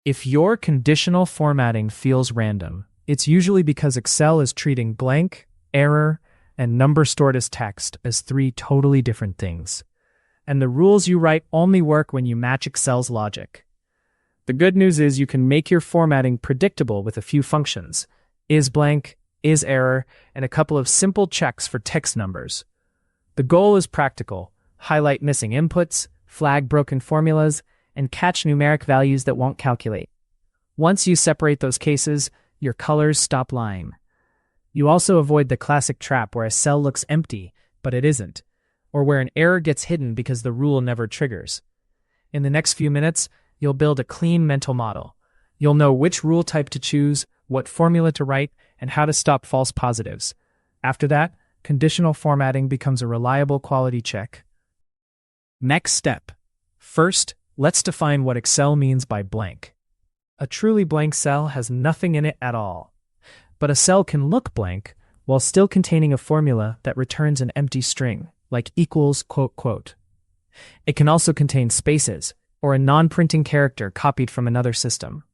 If your conditional formatting feels random, it's usually because Excel is treating blank, error, and number stored as text as three totally different things. And the rules you write only work when you match Excel's logic. The good news is you can make your formatting predictable with a few functions: ISBLANK, ISERROR, and a couple of simple checks for text numbers. The goal is practical: highlight missing inputs, flag broken formulas, and catch numeric values that won't calculate. Once you separate those cases, your colors stop lying. You also avoid the classic trap where a cell looks empty, but it isn't, or where an error gets hidden because the rule never triggers. In the next few minutes, you'll build a clean mental model. You'll know which rule type to choose, what formula to write, and how to stop false positives. After that, conditional formatting becomes a reliable quality check. Next step. First, let's define what Excel means by blank. A truly blank cell has nothing in it at all. But a cell can look blank while still containing a formula that returns an empty string, like equals ... It can also contain spaces, or a non-printing character copied from another system.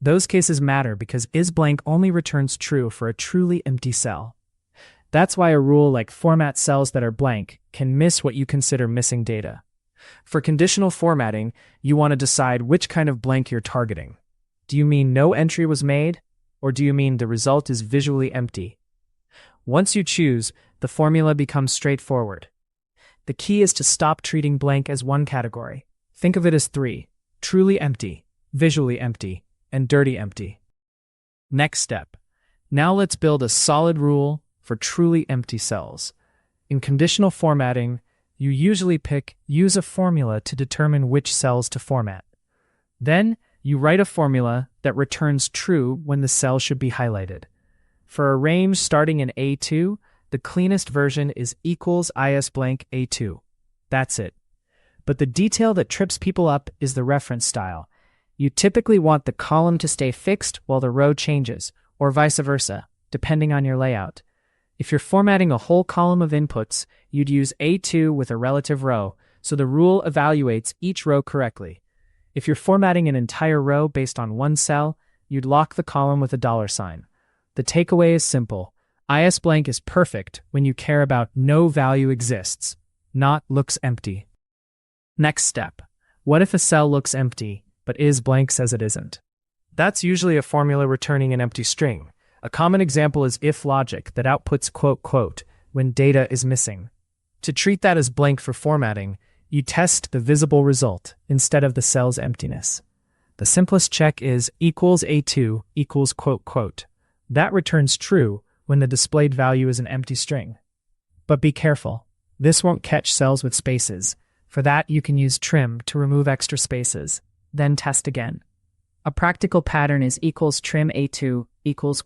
Those cases matter because ISBLANK only returns true for a truly empty cell. That's why a rule like format cells that are blank can miss what you consider missing data. For conditional formatting, you want to decide which kind of blank you're targeting. Do you mean no entry was made, or do you mean the result is visually empty? Once you choose, the formula becomes straightforward. The key is to stop treating blank as one category. Think of it as three: truly empty, visually empty, and dirty empty. Next step. Now let's build a solid rule for truly empty cells. In conditional formatting, you usually use a formula to determine which cells to format. Then, you write a formula that returns true when the cell should be highlighted. For a range starting in A2, the cleanest version is equals ISBLANK A2. That's it. But the detail that trips people up is the reference style. You typically want the column to stay fixed while the row changes, or vice versa, depending on your layout. If you're formatting a whole column of inputs, you'd use A2 with a relative row, so the rule evaluates each row correctly. If you're formatting an entire row based on one cell, you'd lock the column with a $sign. The takeaway is simple. ISBLANK is perfect when you care about no value exists, not looks empty. Next step. What if a cell looks empty, but ISBLANK says it isn't? That's usually a formula returning an empty string. A common example is if logic that outputs ... when data is missing. To treat that as blank for formatting, you test the visible result instead of the cell's emptiness. The simplest check is equals A2 equals ... That returns true when the displayed value is an empty string. But be careful. This won't catch cells with spaces. For that, you can use trim to remove extra spaces. Then test again. A practical pattern is equals trim A2 equals ...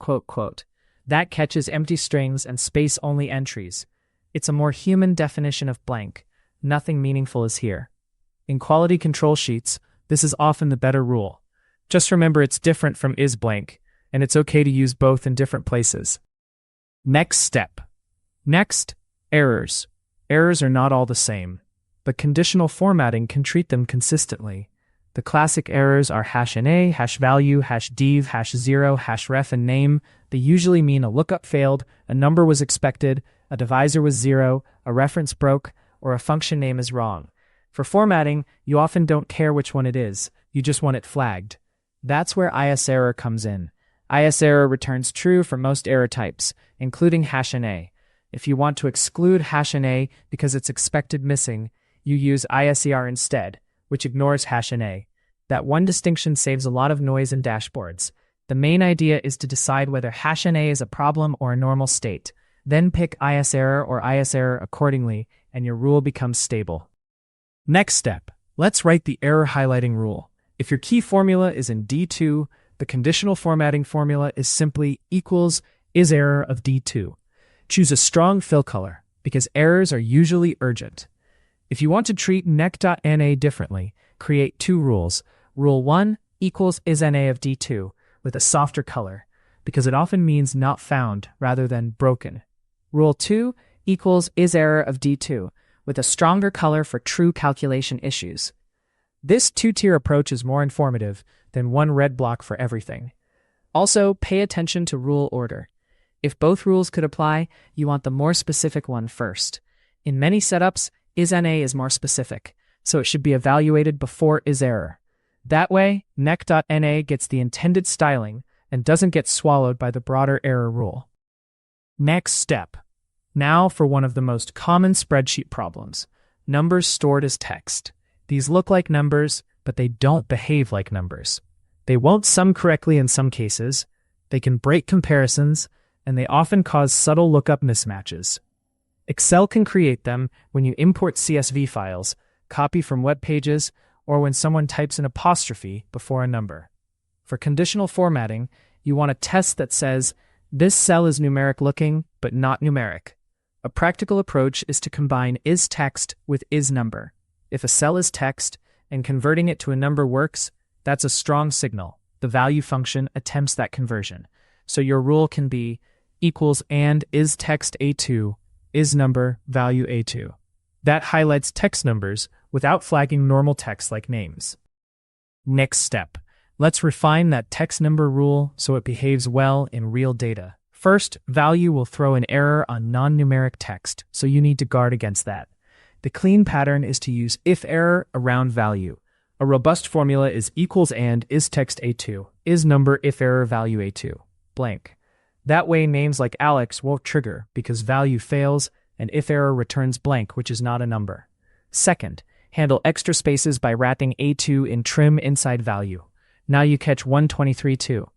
That catches empty strings and space-only entries. It's a more human definition of blank. Nothing meaningful is here. In quality control sheets, this is often the better rule. Just remember it's different from ISBLANK, and it's okay to use both in different places. Next step. Next, errors. Errors are not all the same, but conditional formatting can treat them consistently. The classic errors are #NA, #value, #div, #0, #ref, and name. They usually mean a lookup failed, a number was expected, a divisor was 0, a reference broke, or a function name is wrong. For formatting, you often don't care which one it is, you just want it flagged. That's where ISERROR comes in. ISERROR returns true for most error types, including #NA. If you want to exclude #NA because it's expected missing, you use ISERROR instead, which ignores #NA. That one distinction saves a lot of noise in dashboards. The main idea is to decide whether #NA is a problem or a normal state. Then pick ISERROR or ISERROR accordingly, and your rule becomes stable. Next step. Let's write the error highlighting rule. If your key formula is in D2, the conditional formatting formula is simply equals ISERROR of D2. Choose a strong fill color, because errors are usually urgent. If you want to treat nec.na differently, create two rules. Rule 1 equals ISNA of D2 with a softer color, because it often means not found rather than broken. Rule 2 equals ISERROR of D2 with a stronger color for true calculation issues. This two-tier approach is more informative. then one red block for everything. Also, pay attention to rule order. If both rules could apply, you want the more specific one first. In many setups, ISNA is more specific, so it should be evaluated before ISERROR. That way, nec.na gets the intended styling and doesn't get swallowed by the broader error rule. Next step. Now for one of the most common spreadsheet problems, numbers stored as text. These look like numbers, but they don't behave like numbers. They won't sum correctly in some cases, they can break comparisons, and they often cause subtle lookup mismatches. Excel can create them when you import CSV files, copy from web pages, or when someone types an apostrophe before a number. For conditional formatting, you want a test that says, this cell is numeric looking, but not numeric. A practical approach is to combine isText with isNumber. If a cell is text and converting it to a number works, that's a strong signal. The value function attempts that conversion. So your rule can be equals and isText A2, isNumber value A2. That highlights text numbers without flagging normal text like names. Next step. Let's refine that text number rule so it behaves well in real data. First, value will throw an error on non-numeric text, so you need to guard against that. The clean pattern is to use if error around value. A robust formula is equals and isText A2, isNumber if error value A2, blank. That way names like Alex won't trigger because value fails and if error returns blank, which is not a number. Second, handle extra spaces by wrapping A2 in trim inside value. Now you catch 123 too.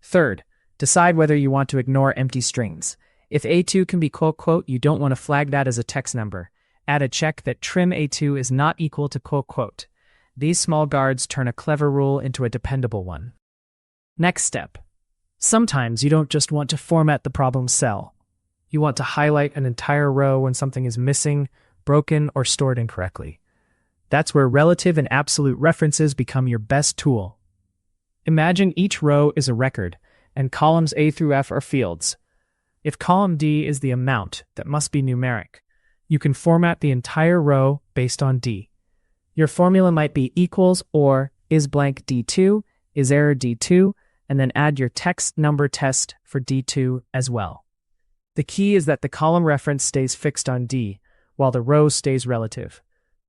Third, decide whether you want to ignore empty strings. If A2 can be quote, you don't want to flag that as a text number. Add a check that trim A2 is not equal to quote. These small guards turn a clever rule into a dependable one. Next step. Sometimes you don't just want to format the problem cell. You want to highlight an entire row when something is missing, broken, or stored incorrectly. That's where relative and absolute references become your best tool. Imagine each row is a record, and columns A through F are fields. If column D is the amount, that must be numeric. You can format the entire row based on D. Your formula might be equals or ISBLANK D2, ISERROR D2, and then add your text number test for D2 as well. The key is that the column reference stays fixed on D, while the row stays relative.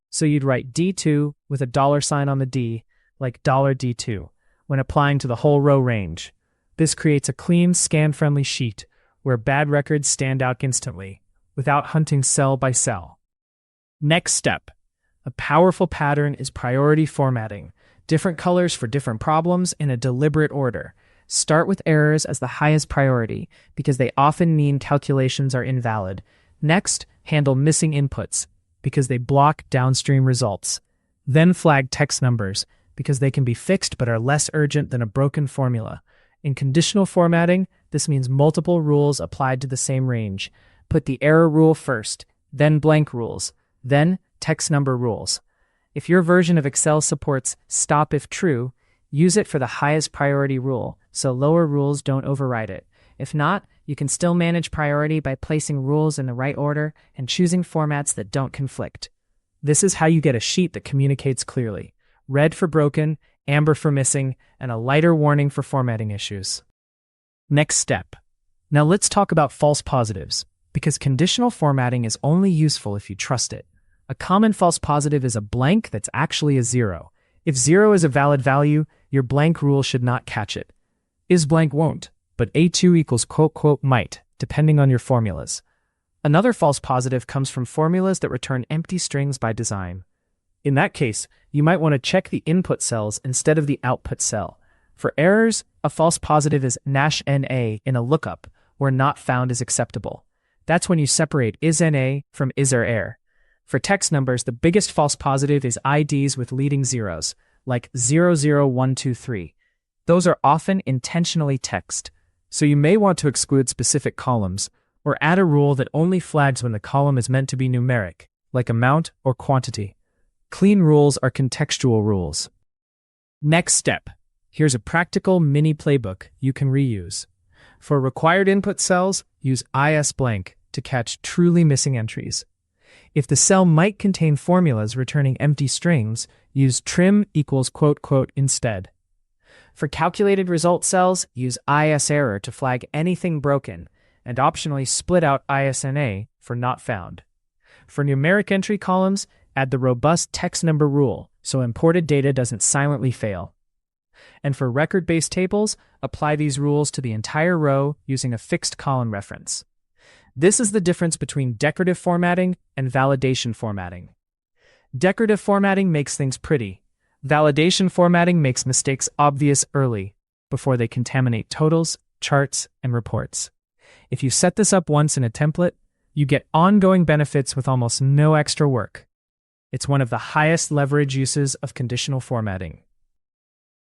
So you'd write D2 with a $sign on the D, like $D2, when applying to the whole row range. This creates a clean, scan-friendly sheet where bad records stand out instantly, without hunting cell by cell. Next step. A powerful pattern is priority formatting, different colors for different problems in a deliberate order. Start with errors as the highest priority, because they often mean calculations are invalid. Next, handle missing inputs, because they block downstream results. Then flag text numbers, because they can be fixed but are less urgent than a broken formula. In conditional formatting, this means multiple rules applied to the same range. Put the error rule first, then blank rules, then text number rules. If your version of Excel supports stop if true, use it for the highest priority rule, so lower rules don't override it. If not, you can still manage priority by placing rules in the right order and choosing formats that don't conflict. This is how you get a sheet that communicates clearly. Red for broken, amber for missing, and a lighter warning for formatting issues. Next step. Now let's talk about false positives, because conditional formatting is only useful if you trust it. A common false positive is a blank that's actually a 0. If 0 is a valid value, your blank rule should not catch it. ISBLANK won't, but A2 equals quote might, depending on your formulas. Another false positive comes from formulas that return empty strings by design. In that case, you might want to check the input cells instead of the output cell. For errors, a false positive is -NA in a lookup, where not found is acceptable. That's when you separate ISNA from ISERROR. For text numbers, the biggest false positive is IDs with leading zeros, like 00123. Those are often intentionally text, so you may want to exclude specific columns, or add a rule that only flags when the column is meant to be numeric, like amount or quantity. Clean rules are contextual rules. Next step. Here's a practical mini playbook you can reuse. For required input cells, use ISBLANK to catch truly missing entries. If the cell might contain formulas returning empty strings, use trim equals quote instead. For calculated result cells, use ISERROR to flag anything broken, and optionally split out ISNA for not found. For numeric entry columns, add the robust text number rule so imported data doesn't silently fail. And for record-based tables, apply these rules to the entire row using a fixed column reference. This is the difference between decorative formatting and validation formatting. Decorative formatting makes things pretty. Validation formatting makes mistakes obvious early, before they contaminate totals, charts, and reports. If you set this up once in a template, you get ongoing benefits with almost no extra work. It's one of the highest leverage uses of conditional formatting.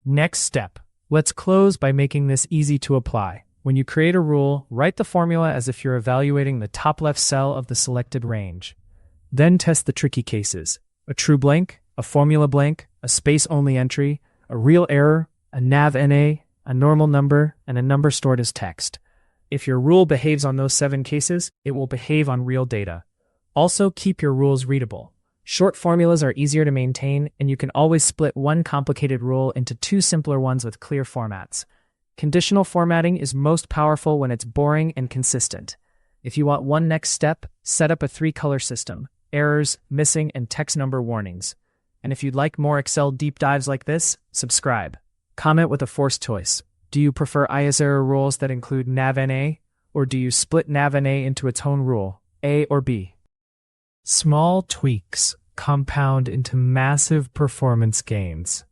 Next step. Let's close by making this easy to apply. When you create a rule, write the formula as if you're evaluating the top left cell of the selected range. Then test the tricky cases: a true blank, a formula blank, a space-only entry, a real error, a nav-NA, a normal number, and a number stored as text. If your rule behaves on those 7 cases, it will behave on real data. Also, keep your rules readable. Short formulas are easier to maintain, and you can always split one complicated rule into 2 simpler ones with clear formats. Conditional formatting is most powerful when it's boring and consistent. If you want one next step, set up a 3-color system: errors, missing, and text number warnings. And if you'd like more Excel deep dives like this, subscribe. Comment with a forced choice. Do you prefer ISERROR rules that include nav-NA, or do you split nav-NA into its own rule, A or B? Small tweaks compound into massive performance gains.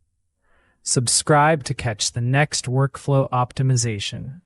Subscribe to catch the next workflow optimization.